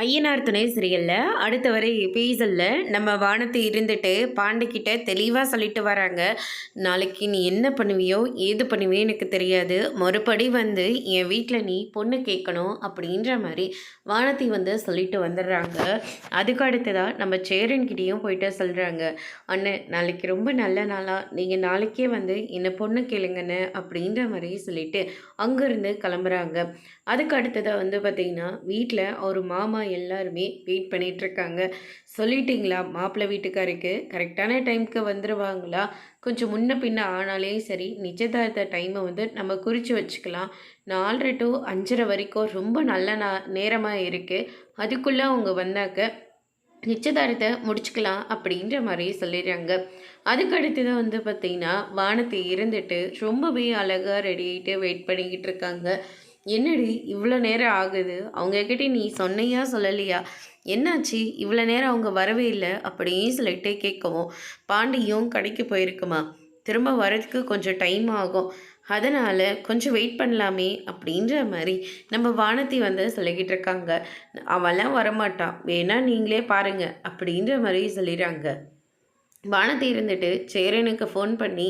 ஐயனார் துணை சீரியலில் அடுத்த வர எபிசோடில் நம்ம வானத்தை இருந்துட்டு பாண்டிக்கிட்ட தெளிவாக சொல்லிட்டு வராங்க. நாளைக்கு நீ என்ன பண்ணுவியோ ஏது பண்ணுவியோ எனக்கு தெரியாது, மறுபடி வந்து என் வீட்டில் நீ பொண்ணு கேட்கணும் அப்படின்ற மாதிரி வானத்தை வந்து சொல்லிட்டு வந்துடுறாங்க. அதுக்கு அடுத்ததாக நம்ம சேரன்கிட்டையும் போயிட்டு சொல்கிறாங்க, அண்ணன் நாளைக்கு ரொம்ப நல்ல நாளாக நீங்கள் நாளைக்கே வந்து என்னை பொண்ணு கேளுங்கண்ணே அப்படின்ற மாதிரி சொல்லிட்டு அங்கேருந்து கிளம்புறாங்க. அதுக்கு அடுத்ததாக வந்து பார்த்திங்கன்னா வீட்டில் ஒரு மாமா எல்லாருமே வெயிட் பண்ணிகிட்ருக்காங்க. சொல்லிட்டிங்களா மாப்பிள்ளை வீட்டுக்காருக்கு கரெக்டான டைமுக்கு வந்துடுவாங்களா? கொஞ்சம் முன்ன பின்ன ஆனாலே சரி, நிச்சயதார்த்த டைமை வந்து நம்ம குறித்து வச்சுக்கலாம். 4:30 to 5:30 வரைக்கும் ரொம்ப நல்ல நேரமாக இருக்குது. அதுக்குள்ளே அவங்க வந்தாக்க நிச்சயதாரத்தை முடிச்சுக்கலாம் அப்படின்ற மாதிரி சொல்லிடுறாங்க. அதுக்கு அடுத்ததான் வந்து பார்த்திங்கன்னா வானத்தை இருந்துட்டு ரொம்பவே அழகாக ரெடி ஆகிட்டு வெயிட் பண்ணிக்கிட்டு இருக்காங்க. என்னடி இவ்வளோ நேரம் ஆகுது, அவங்கக்கிட்ட நீ சொன்னையா சொல்லலையா, என்னாச்சு இவ்வளோ நேரம் அவங்க வரவே இல்லை அப்படின்னு சொல்லிட்டு கேட்கவும், பாண்டியும் கடைக்கு போயிருக்குமா, திரும்ப வரதுக்கு கொஞ்சம் டைம் ஆகும், அதனால் கொஞ்சம் வெயிட் பண்ணலாமே அப்படின்ற மாதிரி நம்ம வானத்தி வந்து சொல்லிக்கிட்டு இருக்காங்க. அவெல்லாம் வரமாட்டான், வேணா நீங்களே பாருங்க அப்படின்ற மாதிரி சொல்லிடுறாங்க. வானத்தை இருந்துட்டு சேரனுக்கு ஃபோன் பண்ணி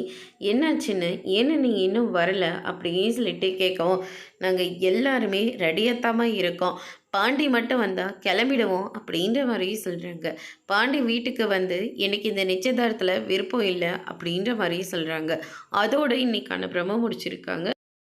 என்னாச்சுன்னு, ஏன்னு நீங்கள் இன்னும் வரலை அப்படின்னு சொல்லிட்டு கேட்கவும், நாங்கள் எல்லாருமே ரெடியாகத்தாமல் இருக்கோம், பாண்டி மட்டும் வந்தால் கிளம்பிடுவோம் அப்படின்ற மாதிரி சொல்கிறாங்க. பாண்டி வீட்டுக்கு வந்து எனக்கு இந்த நிச்சயதார்த்தத்தில் விருப்பம் இல்லை அப்படின்ற மாதிரி சொல்கிறாங்க. அதோடு இன்றைக்கான பிரம முடிச்சிருக்காங்க.